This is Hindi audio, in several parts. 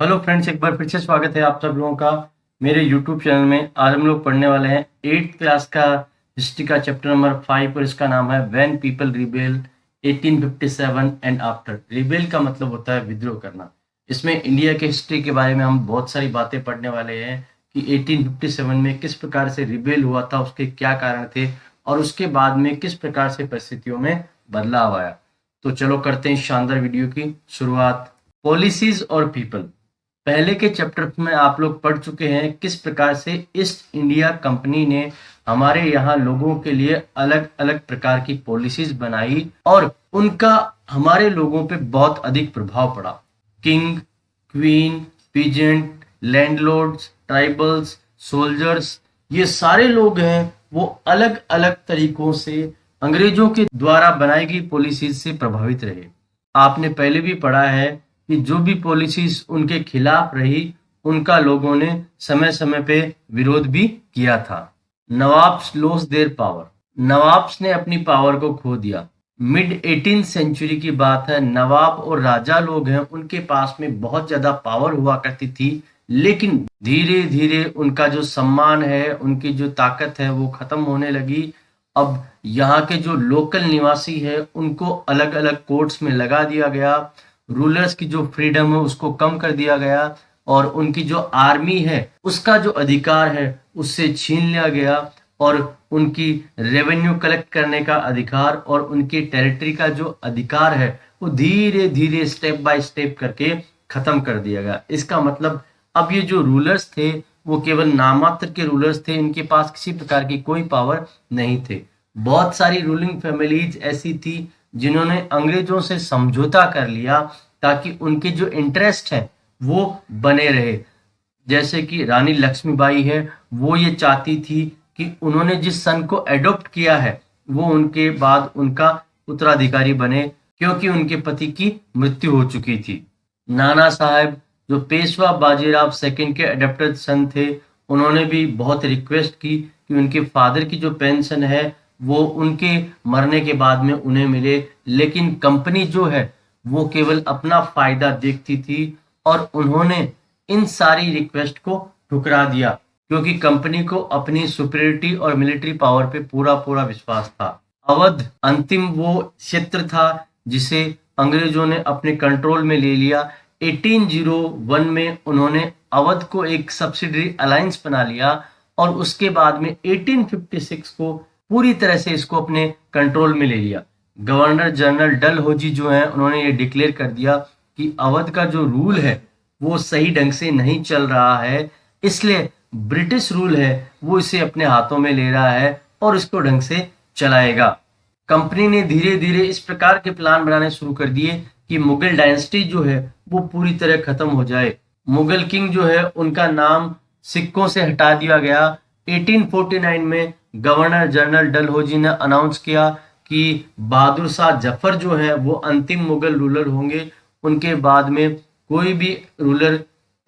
हेलो फ्रेंड्स, एक बार फिर से स्वागत है आप सब लोगों का मेरे यूट्यूब चैनल में। आज हम लोग पढ़ने वाले हैं 8th क्लास का हिस्ट्री का चैप्टर नंबर 5 और इसका नाम है when people rebel 1857 and after. Rebel का मतलब होता है विद्रोह करना। इसमें इंडिया के हिस्ट्री के बारे में हम बहुत सारी बातें पढ़ने वाले हैं कि 1857 में किस प्रकार से रिबेल हुआ था, उसके क्या कारण थे और उसके बाद में किस प्रकार से परिस्थितियों में बदलाव आया। तो चलो करते हैं शानदार वीडियो की शुरुआत। पॉलिसीज और पीपल। पहले के चैप्टर में आप लोग पढ़ चुके हैं किस प्रकार से ईस्ट इंडिया कंपनी ने हमारे यहाँ लोगों के लिए अलग अलग प्रकार की पॉलिसीज बनाई और उनका हमारे लोगों पे बहुत अधिक प्रभाव पड़ा। King, queen, peasant, landlords, tribals, soldiers, ये सारे लोग हैं वो अलग अलग तरीकों से अंग्रेजों के द्वारा बनाई गई पॉलिसीज से प्रभावित रहे। आपने पहले भी पढ़ा है कि जो भी पॉलिसीज उनके खिलाफ रही उनका लोगों ने समय समय पे विरोध भी किया था। Nawabs lost their power. Nawabs ने अपनी पावर को खो दिया। मिड 18th सेंचुरी की बात है। नवाब और राजा लोग हैं उनके पास में बहुत ज्यादा पावर हुआ करती थी, लेकिन धीरे धीरे उनका जो सम्मान है, उनकी जो ताकत है वो खत्म होने लगी। अब यहाँ के जो लोकल निवासी है उनको अलग अलग कोर्ट्स में लगा दिया गया। रूलर्स की जो फ्रीडम है उसको कम कर दिया गया और उनकी जो आर्मी है उसका जो अधिकार है उससे छीन लिया गया और उनकी रेवेन्यू कलेक्ट करने का अधिकार और उनकी टेरिटरी का जो अधिकार है वो धीरे धीरे स्टेप बाय स्टेप करके खत्म कर दिया गया। इसका मतलब अब ये जो रूलर्स थे वो केवल नामात्र के रूलर्स थे, इनके पास किसी प्रकार की कोई पावर नहीं थे। बहुत सारी रूलिंग फैमिलीज ऐसी थी जिन्होंने अंग्रेजों से समझौता कर लिया ताकि उनके जो इंटरेस्ट है वो बने रहे। जैसे कि रानी लक्ष्मीबाई है, वो ये चाहती थी कि उन्होंने जिस सन को एडॉप्ट किया है वो उनके बाद उनका उत्तराधिकारी बने, क्योंकि उनके पति की मृत्यु हो चुकी थी। नाना साहब जो पेशवा बाजीराव सेकंड के एडॉप्टेड सन थे, उन्होंने भी बहुत रिक्वेस्ट की कि उनके फादर की जो पेंशन है वो उनके मरने के बाद में उन्हें मिले, लेकिन कंपनी जो है वो केवल अपना फायदा देखती थी और उन्होंने इन सारी रिक्वेस्ट को ठुकरा दिया, क्योंकि कंपनी को अपनी सुपीरियरिटी और मिलिट्री पावर पे पूरा पूरा विश्वास था। अवध अंतिम वो क्षेत्र था जिसे अंग्रेजों ने अपने कंट्रोल में ले लिया। 1801 में उन्होंने अवध को एक सब्सिडरी अलायंस बना लिया और उसके बाद में 1856 को पूरी तरह से इसको अपने कंट्रोल में ले लिया। गवर्नर जनरल डलहौजी जो है उन्होंने ये डिक्लेयर कर दिया कि अवध का जो रूल है वो सही ढंग से नहीं चल रहा है, इसलिए ब्रिटिश रूल है वो इसे अपने हाथों में ले रहा है और इसको ढंग से चलाएगा। कंपनी ने धीरे धीरे इस प्रकार के प्लान बनाने शुरू कर दिए कि मुगल डायनेस्टी जो है वो पूरी तरह खत्म हो जाए। मुगल किंग जो है उनका नाम सिक्कों से हटा दिया गया। 1849 में गवर्नर जनरल डलहौजी ने अनाउंस किया कि बहादुर शाह जफर जो है वो अंतिम मुगल रूलर होंगे, उनके बाद में कोई भी रूलर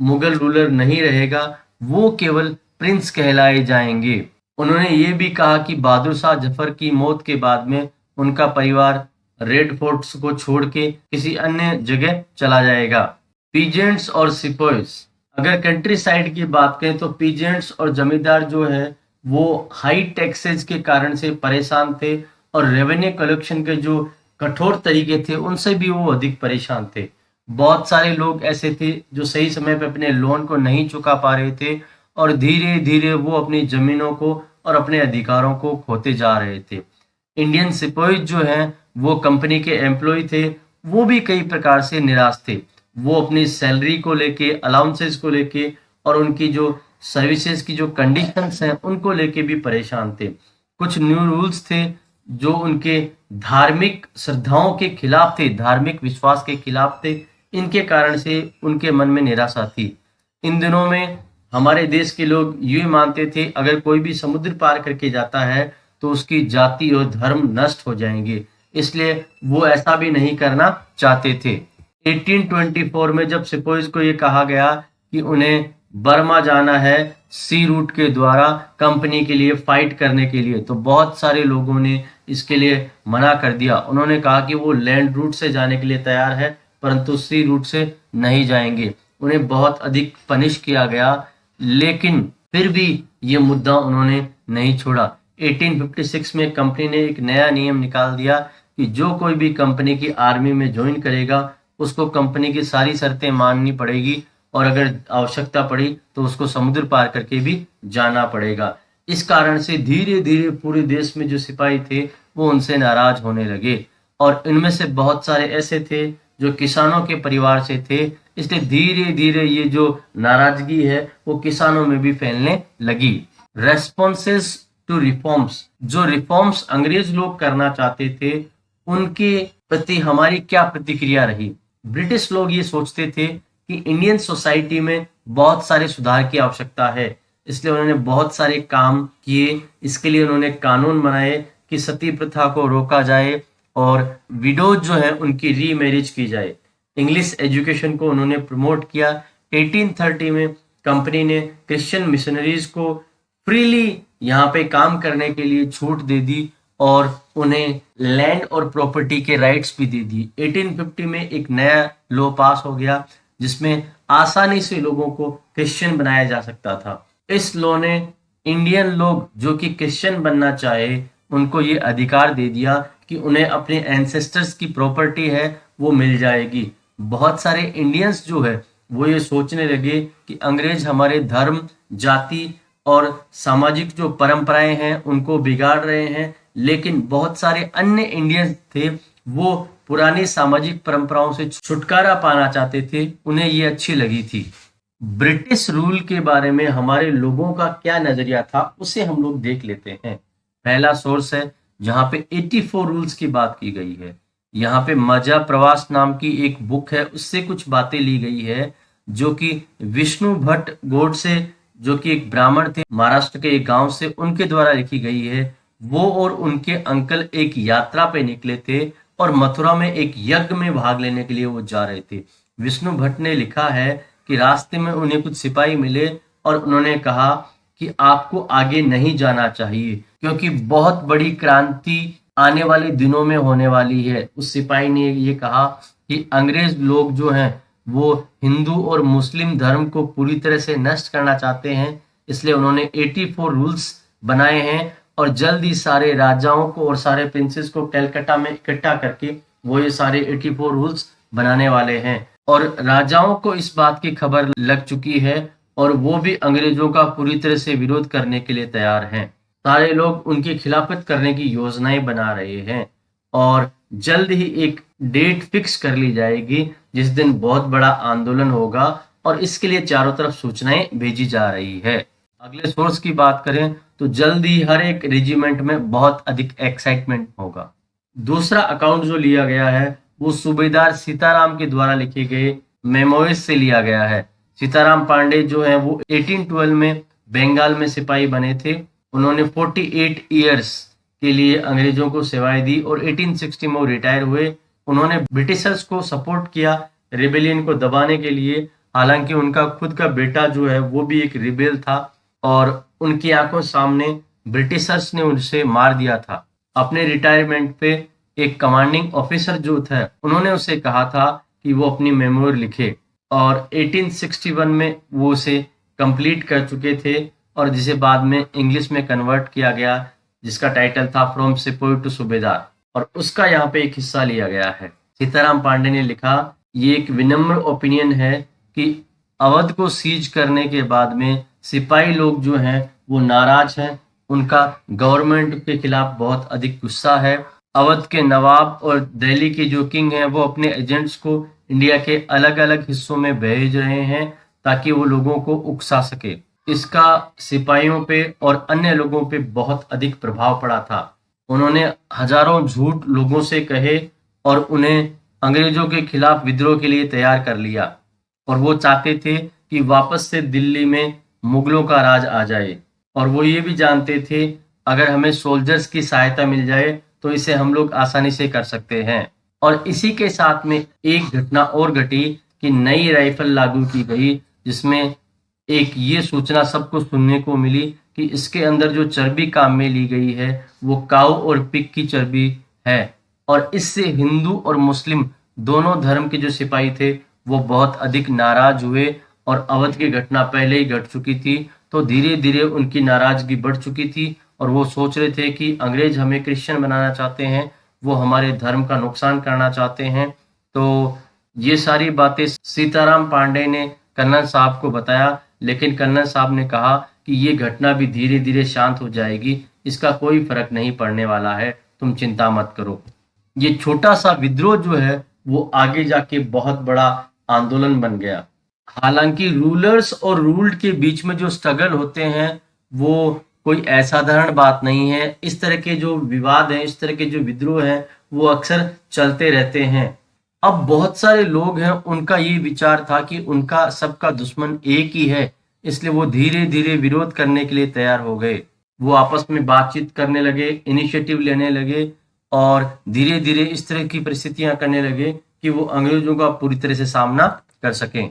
मुगल रूलर नहीं रहेगा, वो केवल प्रिंस कहलाए जाएंगे। उन्होंने ये भी कहा कि बहादुर शाह जफर की मौत के बाद में उनका परिवार रेड फोर्ट्स को छोड़ के किसी अन्य जगह चला जाएगा। पीजेंट्स और सिपॉइज। अगर कंट्री साइड की बात करें तो पीजेंट्स और जमींदार जो है वो हाई टैक्सेस के कारण से परेशान थे और रेवेन्यू कलेक्शन के जो कठोर तरीके थे उनसे भी वो अधिक परेशान थे। बहुत सारे लोग ऐसे थे जो सही समय पे अपने लोन को नहीं चुका पा रहे थे और धीरे धीरे वो अपनी जमीनों को और अपने अधिकारों को खोते जा रहे थे। इंडियन सिपाही जो हैं वो कंपनी के एम्प्लॉय थे, वो भी कई प्रकार से निराश थे। वो अपनी सैलरी को लेके, अलाउंसेस को लेके और उनकी जो सर्विसेज की जो कंडीशंस हैं उनको लेके भी परेशान थे। कुछ न्यू रूल्स थे जो उनके धार्मिक श्रद्धाओं के खिलाफ थे, धार्मिक विश्वास के खिलाफ थे, इनके कारण से उनके मन में निराशा थी। इन दिनों में हमारे देश के लोग ये मानते थे अगर कोई भी समुद्र पार करके जाता है तो उसकी जाति और धर्म नष्ट हो जाएंगे, इसलिए वो ऐसा भी नहीं करना चाहते थे। 1824 में जब सिपाहीज को ये कहा गया कि उन्हें बर्मा जाना है सी रूट के द्वारा कंपनी के लिए फाइट करने के लिए, तो बहुत सारे लोगों ने इसके लिए मना कर दिया। उन्होंने कहा कि वो लैंड रूट से जाने के लिए तैयार है परंतु सी रूट से नहीं जाएंगे। उन्हें बहुत अधिक पनिश किया गया, लेकिन फिर भी ये मुद्दा उन्होंने नहीं छोड़ा। 1856 में कंपनी ने एक नया नियम निकाल दिया कि जो कोई भी कंपनी की आर्मी में ज्वाइन करेगा उसको कंपनी की सारी शर्तें माननी पड़ेगी, और अगर आवश्यकता पड़ी तो उसको समुद्र पार करके भी जाना पड़ेगा। इस कारण से धीरे धीरे पूरे देश में जो सिपाही थे वो उनसे नाराज होने लगे, और इनमें से बहुत सारे ऐसे थे जो किसानों के परिवार से थे। इसलिए धीरे धीरे ये जो नाराजगी है वो किसानों में भी फैलने लगी। रेस्पॉन्सेस टू रिफॉर्म्स, जो रिफॉर्म्स अंग्रेज लोग करना चाहते थे उनके प्रति हमारी क्या प्रतिक्रिया रही। ब्रिटिश लोग ये सोचते थे कि इंडियन सोसाइटी में बहुत सारे सुधार की आवश्यकता है, इसलिए उन्होंने बहुत सारे काम किए। इसके लिए उन्होंने कानून बनाए कि सती प्रथा को रोका जाए और विडोज जो है उनकी रीमैरिज की जाए। इंग्लिश एजुकेशन को उन्होंने प्रमोट किया। 1830 में कंपनी ने क्रिश्चियन मिशनरीज को फ्रीली यहाँ पे काम करने के लिए छूट दे दी और उन्हें लैंड और प्रॉपर्टी के राइट्स भी दे दी। 1850 में एक नया लॉ पास हो गया जिसमें आसानी से लोगों को क्रिश्चियन बनाया जा सकता था। इस लॉ ने इंडियन लोग जो कि क्रिश्चियन बनना चाहे उनको ये अधिकार दे दिया कि उन्हें अपने एंसेस्टर्स की प्रॉपर्टी है वो मिल जाएगी। बहुत सारे इंडियंस जो है वो ये सोचने लगे कि अंग्रेज हमारे धर्म, जाति और सामाजिक जो परंपराएं हैं उनको बिगाड़ रहे हैं, लेकिन बहुत सारे अन्य इंडियंस थे वो पुरानी सामाजिक परंपराओं से छुटकारा पाना चाहते थे, उन्हें ये अच्छी लगी थी। ब्रिटिश रूल के बारे में हमारे लोगों का क्या नजरिया था उसे हम लोग देख लेते हैं। पहला सोर्स है जहाँ पे 84 रूल्स की बात की गई है। यहाँ पे मजा प्रवास नाम की एक बुक है, उससे कुछ बातें ली गई है जो कि विष्णु भट्ट गोडसे, जो कि एक ब्राह्मण थे महाराष्ट्र के एक गांव से, उनके द्वारा लिखी गई है। वो और उनके अंकल एक यात्रा पे निकले थे और मथुरा में एक यज्ञ में भाग लेने के लिए वो जा रहे थे। विष्णु भट्ट ने लिखा है कि रास्ते में उन्हें कुछ सिपाही मिले और उन्होंने कहा कि आपको आगे नहीं जाना चाहिए क्योंकि बहुत बड़ी क्रांति आने वाले दिनों में होने वाली है। उस सिपाही ने ये कहा कि अंग्रेज लोग जो हैं वो हिंदू और मुस्लिम धर्म को पूरी तरह से नष्ट करना चाहते हैं, इसलिए उन्होंने 84 रूल्स बनाए हैं और जल्द ही सारे राजाओं को और सारे प्रिंसेस को कलकत्ता में इकट्ठा करके वो ये सारे 84 रूल्स बनाने वाले हैं। और राजाओं को इस बात की खबर लग चुकी है और वो भी अंग्रेजों का पूरी तरह से विरोध करने के लिए तैयार हैं। सारे लोग उनकी खिलाफत करने की योजनाएं बना रहे हैं और जल्द ही एक डेट फिक्स कर ली जाएगी जिस दिन बहुत बड़ा आंदोलन होगा और इसके लिए चारों तरफ सूचनाएं भेजी जा रही है। अगले सोर्स की बात करें तो जल्द ही हर एक रेजिमेंट में बहुत अधिक एक्साइटमेंट होगा। दूसरा अकाउंट जो लिया गया है वो सूबेदार सीताराम के द्वारा लिखे गए मेमोइज से लिया गया है। सीताराम पांडे जो है वो 1812 में बंगाल में सिपाही बने थे। उन्होंने 48 ईयर्स के लिए अंग्रेजों को सेवाएं दी और 1860 में वो रिटायर हुए। उन्होंने ब्रिटिशर्स को सपोर्ट किया रिबेलियन को दबाने के लिए, हालांकि उनका खुद का बेटा जो है वो भी एक रिबेल था और उनकी आंखों सामने ब्रिटिशर्स ने उनसे मार दिया था। अपने रिटायरमेंट पे एक कमांडिंग ऑफिसर जो था उन्होंने उसे कहा था कि वो अपनी मेमोरी लिखे और 1861 में वो उसे कंप्लीट कर चुके थे और जिसे बाद में इंग्लिश में कन्वर्ट किया गया जिसका टाइटल था फ्रॉम सिपाही टू सूबेदार, और उसका यहाँ पे एक हिस्सा लिया गया है। सीताराम पांडे ने लिखा, ये एक विनम्र ओपिनियन है कि अवध को सीज करने के बाद में सिपाही लोग जो हैं वो नाराज हैं, उनका गवर्नमेंट के खिलाफ बहुत अधिक गुस्सा है। अवध के नवाब और दिल्ली के जो किंग हैं वो अपने एजेंट्स को इंडिया के अलग अलग हिस्सों में भेज रहे हैं ताकि वो लोगों को उकसा सके। इसका सिपाहियों पे और अन्य लोगों पे बहुत अधिक प्रभाव पड़ा था। उन्होंने हजारों झूठ लोगों से कहे और उन्हें अंग्रेजों के खिलाफ विद्रोह के लिए तैयार कर लिया और वो चाहते थे कि वापस से दिल्ली में मुगलों का राज आ जाए और वो ये भी जानते थे अगर हमें सोल्जर्स की सहायता मिल जाए तो इसे हम लोग आसानी से कर सकते हैं। और इसी के साथ में एक घटना और घटी कि नई राइफल लागू की गई जिसमें एक ये सूचना सबको सुनने को मिली कि इसके अंदर जो चर्बी काम में ली गई है वो काऊ और पिग की चर्बी है और इससे हिंदू और मुस्लिम दोनों धर्म के जो सिपाही थे वो बहुत अधिक नाराज हुए और अवध की घटना पहले ही घट चुकी थी, तो धीरे धीरे उनकी नाराजगी बढ़ चुकी थी और वो सोच रहे थे कि अंग्रेज हमें क्रिश्चियन बनाना चाहते हैं, वो हमारे धर्म का नुकसान करना चाहते हैं। तो ये सारी बातें सीताराम पांडे ने कर्नल साहब को बताया, लेकिन कर्नल साहब ने कहा कि ये घटना भी धीरे धीरे शांत हो जाएगी, इसका कोई फर्क नहीं पड़ने वाला है, तुम चिंता मत करो। ये छोटा सा विद्रोह जो है वो आगे जाके बहुत बड़ा आंदोलन बन गया। हालांकि रूलर्स और रूल्ड के बीच में जो स्ट्रगल होते हैं वो कोई असाधारण बात नहीं है। इस तरह के जो विवाद हैं, इस तरह के जो विद्रोह हैं, वो अक्सर चलते रहते हैं। अब बहुत सारे लोग हैं, उनका ये विचार था कि उनका सबका दुश्मन एक ही है, इसलिए वो धीरे धीरे विरोध करने के लिए तैयार हो गए। वो आपस में बातचीत करने लगे, इनिशिएटिव लेने लगे और धीरे धीरे इस तरह की परिस्थितियां करने लगे कि वो अंग्रेजों का पूरी तरह से सामना कर सकें।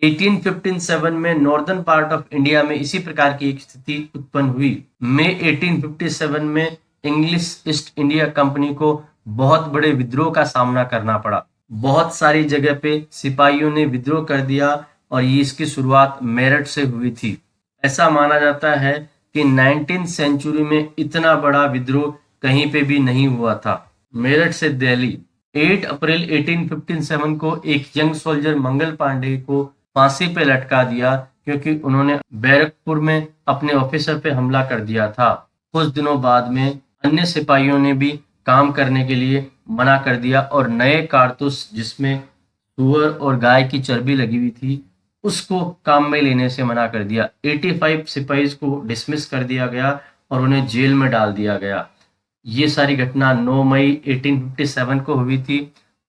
1857 में नॉर्दर्न पार्ट ऑफ इंडिया में इसी प्रकार की एक स्थिति उत्पन्न हुई। मई 1857 में इंग्लिश ईस्ट इंडिया कंपनी को बहुत बड़े विद्रोह का सामना करना पड़ा। बहुत सारी जगह पे सिपाहियों ने विद्रोह कर दिया और ये इसकी शुरुआत मेरठ से हुई थी। ऐसा माना जाता है कि 19th सेंचुरी में इतना बड़ा विद्रोह कहीं पे भी नहीं हुआ था। मेरठ से दिल्ली 8 अप्रैल 1857 को एक यंग सोल्जर मंगल पांडे को फांसी पे लटका दिया क्योंकि उन्होंने बैरकपुर में अपने ऑफिसर पे हमला कर दिया था। कुछ दिनों बाद में अन्य सिपाहियों ने भी काम करने के लिए मना कर दिया और नए कारतूस जिसमें सुअर और गाय की चर्बी लगी हुई थी उसको काम में लेने से मना कर दिया। 85 सिपाहीज को डिसमिस कर दिया गया और उन्हें जेल में डाल दिया गया। ये सारी घटना 9 मई 1857 को हुई थी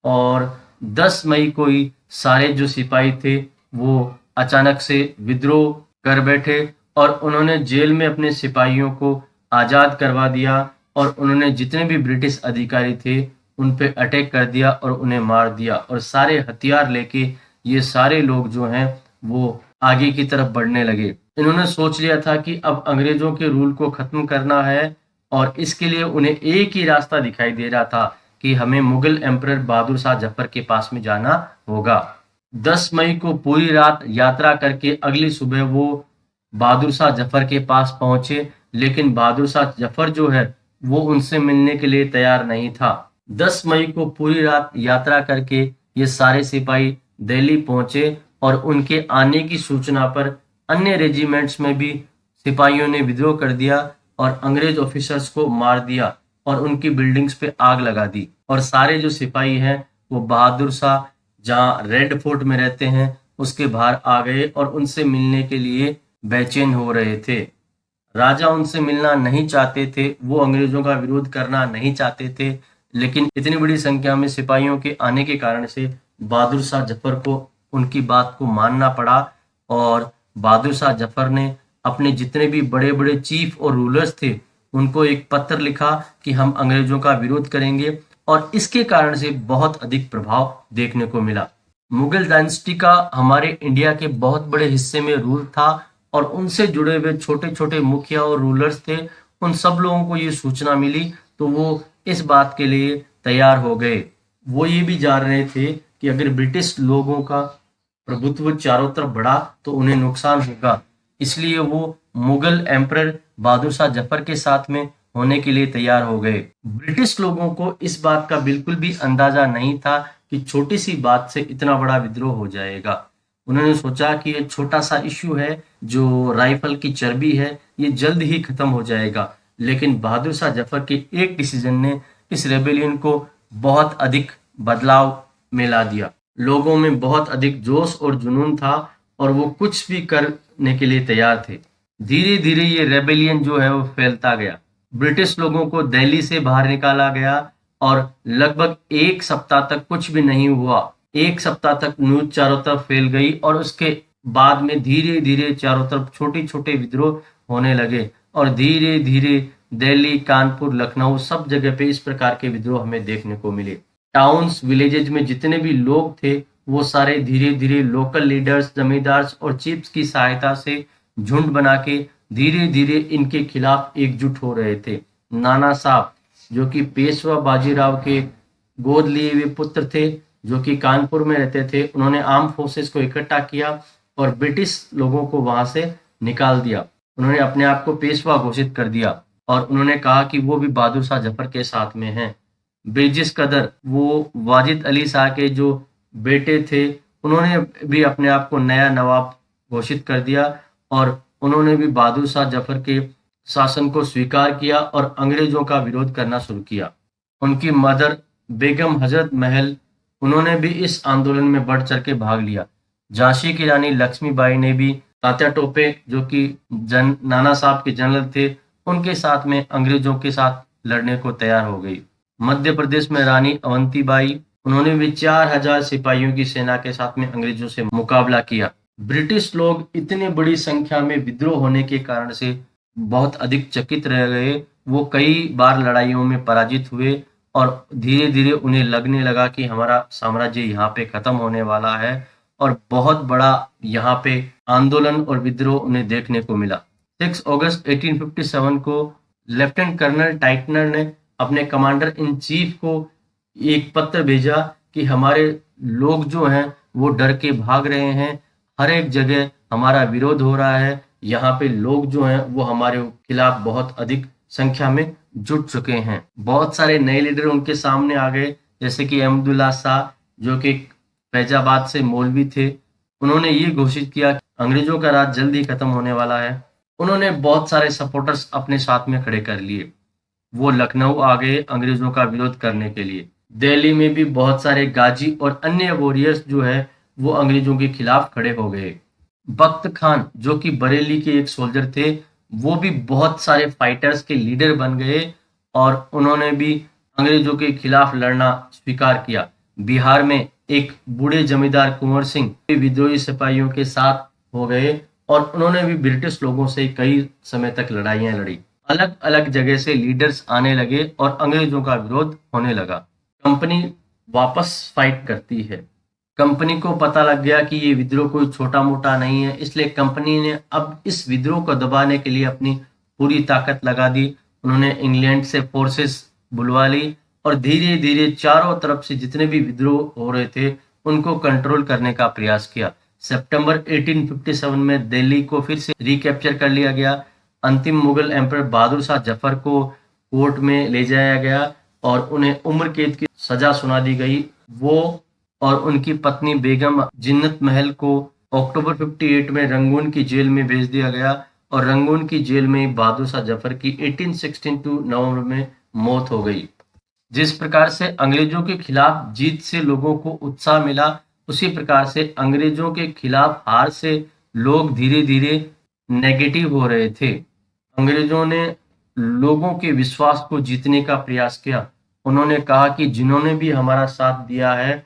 और 10 मई को ही सारे जो सिपाही थे वो अचानक से विद्रोह कर बैठे और उन्होंने जेल में अपने सिपाहियों को आज़ाद करवा दिया और उन्होंने जितने भी ब्रिटिश अधिकारी थे उन पे अटैक कर दिया और उन्हें मार दिया और सारे हथियार लेके ये सारे लोग जो हैं वो आगे की तरफ बढ़ने लगे। इन्होंने सोच लिया था कि अब अंग्रेजों के रूल को खत्म करना है और इसके लिए उन्हें एक ही रास्ता दिखाई दे रहा था कि हमें मुगल एम्परर बहादुर शाह जफर के पास में जाना होगा। 10 मई को पूरी रात यात्रा करके अगली सुबह वो बहादुर शाह जफर के पास पहुंचे, लेकिन बहादुर शाह जफर जो है वो उनसे मिलने के लिए तैयार नहीं था। 10 मई को पूरी रात यात्रा करके ये सारे सिपाही दिल्ली पहुंचे और उनके आने की सूचना पर अन्य रेजिमेंट्स में भी सिपाहियों ने विद्रोह कर दिया और अंग्रेज ऑफिसर्स को मार दिया और उनकी बिल्डिंग्स पे आग लगा दी और सारे जो सिपाही हैं वो बहादुर शाह जहाँ रेड फोर्ट में रहते हैं उसके बाहर आ गए और उनसे मिलने के लिए बेचैन हो रहे थे। राजा उनसे मिलना नहीं चाहते थे, वो अंग्रेजों का विरोध करना नहीं चाहते थे, लेकिन इतनी बड़ी संख्या में सिपाहियों के आने के कारण से बहादुर शाह जफर को उनकी बात को मानना पड़ा और बहादुर शाह जफर ने अपने जितने भी बड़े बड़े चीफ और रूलर्स थे उनको एक पत्र लिखा कि हम अंग्रेजों का विरोध करेंगे और इसके कारण से बहुत अधिक प्रभाव देखने को मिला। मुगल डायनेस्टी का हमारे इंडिया के बहुत बड़े हिस्से में रूल था और उनसे जुड़े हुए छोटे छोटे मुखिया और रूलर्स थे। उन सब लोगों को ये सूचना मिली तो वो इस बात के लिए तैयार हो गए। वो ये भी जान रहे थे कि अगर ब्रिटिश लोगों का प्रभुत्व चारों तरफ बढ़ा तो उन्हें नुकसान होगा, इसलिए वो मुगल एम्परर बहादुर शाह जफर के साथ में होने के लिए तैयार हो गए। ब्रिटिश लोगों को इस बात का बिल्कुल भी अंदाजा नहीं था कि छोटी सी बात से इतना बड़ा विद्रोह हो जाएगा। उन्होंने सोचा कि ये छोटा सा इश्यू है, जो राइफल की चर्बी है, ये जल्द ही खत्म हो जाएगा, लेकिन बहादुर शाह जफर के एक डिसीजन ने इस रेबेलियन को बहुत अधिक बदलाव में ला दिया। लोगों में बहुत अधिक जोश और जुनून था और वो कुछ भी करने के लिए तैयार थे। धीरे धीरे ये रेबेलियन जो है वो फैलता गया। ब्रिटिश लोगों को दिल्ली से बाहर निकाला गया और लगभग एक सप्ताह तक कुछ भी नहीं हुआ। एक सप्ताह तक न्यूज चारों तरफ फैल गई और उसके बाद में धीरे धीरे चारों तरफ छोटे छोटे विद्रोह होने लगे और धीरे धीरे दिल्ली, कानपुर, लखनऊ सब जगह पे इस प्रकार के विद्रोह हमें देखने को मिले। टाउन्स, विलेजेज में जितने भी लोग थे वो सारे धीरे धीरे लोकल लीडर्स, जमींदार्स और चीफ्स की सहायता से झुंड बना के धीरे धीरे इनके खिलाफ एकजुट हो रहे थे। नाना साहब जो कि पेशवा बाजीराव के गोद लिए हुए पुत्र थे, जो कि कानपुर में रहते थे, उन्होंने आर्म फोर्सेस को इकट्ठा किया और ब्रिटिश लोगों को वहां से निकाल दिया। उन्होंने अपने आप को पेशवा घोषित कर दिया और उन्होंने कहा कि वो भी बहादुर शाह जफर के साथ में हैं। ब्रिजेश कदर, वो वाजिद अली शाह के जो बेटे थे, उन्होंने भी अपने आप को नया नवाब घोषित कर दिया और उन्होंने भी बहादुर शाह जफर के शासन को स्वीकार किया और अंग्रेजों का विरोध करना शुरू किया। उनकी मदर बेगम हजरत महल, उन्होंने भी इस आंदोलन में बढ़ चढ़ के भाग लिया। झांसी की रानी लक्ष्मीबाई ने भी तात्या टोपे, जो कि नाना साहब के जनरल थे, उनके साथ में अंग्रेजों के साथ लड़ने को तैयार हो गई। मध्य प्रदेश में रानी अवंतीबाई, उन्होंने भी 4000 सिपाहियों की सेना के साथ में अंग्रेजों से मुकाबला किया। ब्रिटिश लोग इतने बड़ी संख्या में विद्रोह होने के कारण से बहुत अधिक चकित रह गए। वो कई बार लड़ाइयों में पराजित हुए और धीरे धीरे उन्हें लगने लगा कि हमारा साम्राज्य यहाँ पे खत्म होने वाला है और बहुत बड़ा यहाँ पे आंदोलन और विद्रोह उन्हें देखने को मिला। 6 अगस्त 1857 को लेफ्टिनेंट कर्नल टाइटनर ने अपने कमांडर इन चीफ को एक पत्र भेजा कि हमारे लोग जो हैं वो डर के भाग रहे हैं, हर एक जगह हमारा विरोध हो रहा है, यहाँ पे लोग जो हैं वो हमारे खिलाफ बहुत अधिक संख्या में जुट चुके हैं। बहुत सारे नए लीडर उनके सामने आ गए, जैसे कि अहमदुल्ला शाह, जो कि फैजाबाद से मौलवी थे। उन्होंने ये घोषित किया कि अंग्रेजों का राज जल्द ही खत्म होने वाला है। उन्होंने बहुत सारे सपोर्टर्स अपने साथ में खड़े कर लिए। वो लखनऊ आ गए अंग्रेजों का विरोध करने के लिए। दिल्ली में भी बहुत सारे गाजी और अन्य वॉरियर्स जो है वो अंग्रेजों के खिलाफ खड़े हो गए। बख्त खान, जो कि बरेली के एक सोल्जर थे, वो भी बहुत सारे फाइटर्स के लीडर बन गए और उन्होंने भी अंग्रेजों के खिलाफ लड़ना स्वीकार किया। बिहार में एक बूढ़े जमींदार कुंवर सिंह विद्रोही सिपाहियों के साथ हो गए और उन्होंने भी ब्रिटिश लोगों से कई समय तक लड़ाइयां लड़ी। अलग अलग जगह से लीडर्स आने लगे और अंग्रेजों का विरोध होने लगा। कंपनी वापस फाइट करती है। कंपनी को पता लग गया कि ये विद्रोह कोई छोटा मोटा नहीं है, इसलिए कंपनी ने अब इस विद्रोह को दबाने के लिए अपनी पूरी ताकत लगा दी। उन्होंने इंग्लैंड से फोर्सेस बुलवा ली और धीरे धीरे चारों तरफ से जितने भी विद्रोह हो रहे थे उनको कंट्रोल करने का प्रयास किया। सितंबर 1857 में दिल्ली को फिर से रिकैप्चर कर लिया गया। अंतिम मुगल एम्पर बहादुर शाह जफर को कोर्ट में ले जाया गया और उन्हें उम्र कैद की सजा सुना दी गई। वो और उनकी पत्नी बेगम जिन्नत महल को अक्टूबर 58 में रंगून की जेल में भेज दिया गया और रंगून की जेल में बहादुर शाह जफर की 1862 नवंबर में मौत हो गई। जिस प्रकार से अंग्रेजों के खिलाफ जीत से लोगों को उत्साह मिला, उसी प्रकार से अंग्रेजों के खिलाफ हार से लोग धीरे धीरे नेगेटिव हो रहे थे। अंग्रेजों ने लोगों के विश्वास को जीतने का प्रयास किया। उन्होंने कहा कि जिन्होंने भी हमारा साथ दिया है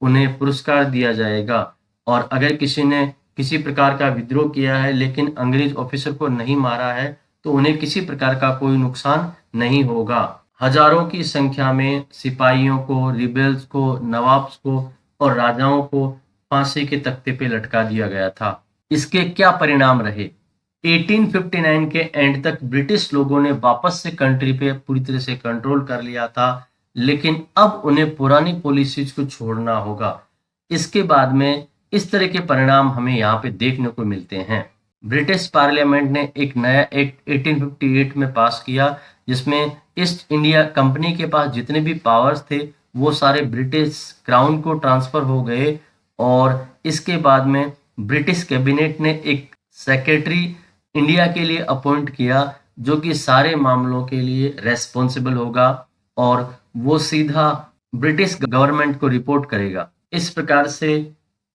उन्हें पुरस्कार दिया जाएगा और अगर किसी ने किसी प्रकार का विद्रोह किया है लेकिन अंग्रेज ऑफिसर को नहीं मारा है तो उन्हें किसी प्रकार का कोई नुकसान नहीं होगा। हजारों की संख्या में सिपाहियों को, रिबेल्स को, नवाब्स को और राजाओं को फांसी के तख्ते पे लटका दिया गया था। इसके क्या परिणाम रहे? 1859 के एंड तक ब्रिटिश लोगों ने वापस से कंट्री पे पूरी तरह से कंट्रोल कर लिया था, लेकिन अब उन्हें पुरानी पॉलिसीज को छोड़ना होगा। इसके बाद में इस तरह के परिणाम हमें यहाँ पे देखने को मिलते हैं। ब्रिटिश पार्लियामेंट ने एक नया एक्ट 1858 में पास किया जिसमें ईस्ट इंडिया कंपनी के पास जितने भी पावर्स थे वो सारे ब्रिटिश क्राउन को ट्रांसफर हो गए और इसके बाद में ब्रिटिश कैबिनेट ने एक सेक्रेटरी इंडिया के लिए अपॉइंट किया जो कि सारे मामलों के लिए रेस्पॉन्सिबल होगा और वो सीधा ब्रिटिश गवर्नमेंट को रिपोर्ट करेगा। इस प्रकार से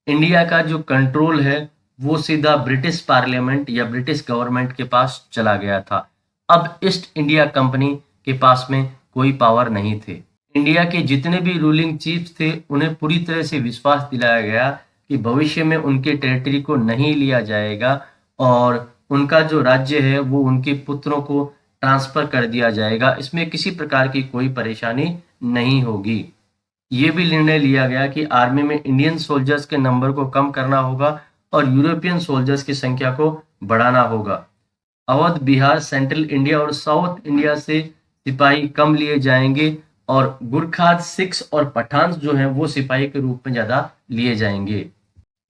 इंडिया का जो कंट्रोल है वो सीधा ब्रिटिश पार्लियामेंट या ब्रिटिश गवर्नमेंट के पास चला गया था। अब ईस्ट इंडिया कंपनी के पास में कोई पावर नहीं थे। इंडिया के जितने भी रूलिंग चीफ्स थे उन्हें पूरी तरह से विश्वास दिलाया गया कि भविष्य में उनके टेरिटरी को नहीं लिया जाएगा और उनका जो राज्य है वो उनके पुत्रों को ट्रांसफर कर दिया जाएगा। इसमें किसी प्रकार की कोई परेशानी नहीं होगी। ये भी निर्णय लिया गया कि आर्मी में इंडियन सोल्जर्स के नंबर को कम करना होगा और यूरोपियन सोल्जर्स की संख्या को बढ़ाना होगा। अवध, बिहार, सेंट्रल इंडिया और साउथ इंडिया से सिपाही कम लिए जाएंगे और गुरखाज, सिख्स और पठान जो हैं वो सिपाही के रूप में ज़्यादा लिए जाएंगे।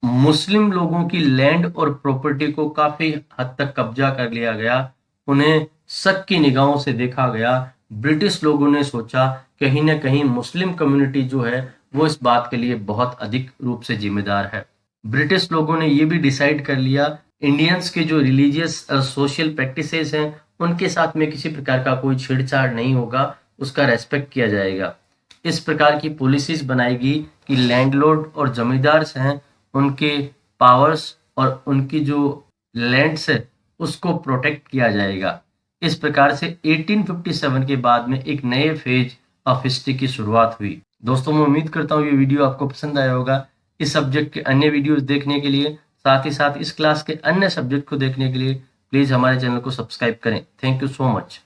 मुस्लिम लोगों की लैंड और प्रॉपर्टी को काफ़ी हद तक कब्जा कर लिया गया। उन्हें शक की निगाहों से देखा गया। ब्रिटिश लोगों ने सोचा कहीं न कहीं मुस्लिम कम्युनिटी जो है वो इस बात के लिए बहुत अधिक रूप से जिम्मेदार है। ब्रिटिश लोगों ने ये भी डिसाइड कर लिया इंडियंस के जो रिलीजियस सोशल प्रैक्टिसेस हैं उनके साथ में किसी प्रकार का कोई छेड़छाड़ नहीं होगा, उसका रेस्पेक्ट किया जाएगा। इस प्रकार की पॉलिसीज बनाएगी कि लैंडलॉर्ड और जमींदार हैं उनके पावर्स और उनकी जो लैंड्स है उसको प्रोटेक्ट किया जाएगा। इस प्रकार से 1857 के बाद में एक नए फेज ऑफ हिस्ट्री की शुरुआत हुई। दोस्तों मैं उम्मीद करता हूँ ये वीडियो आपको पसंद आया होगा। इस सब्जेक्ट के अन्य वीडियोस देखने के लिए, साथ ही साथ इस क्लास के अन्य सब्जेक्ट को देखने के लिए प्लीज़ हमारे चैनल को सब्सक्राइब करें। Thank you so much.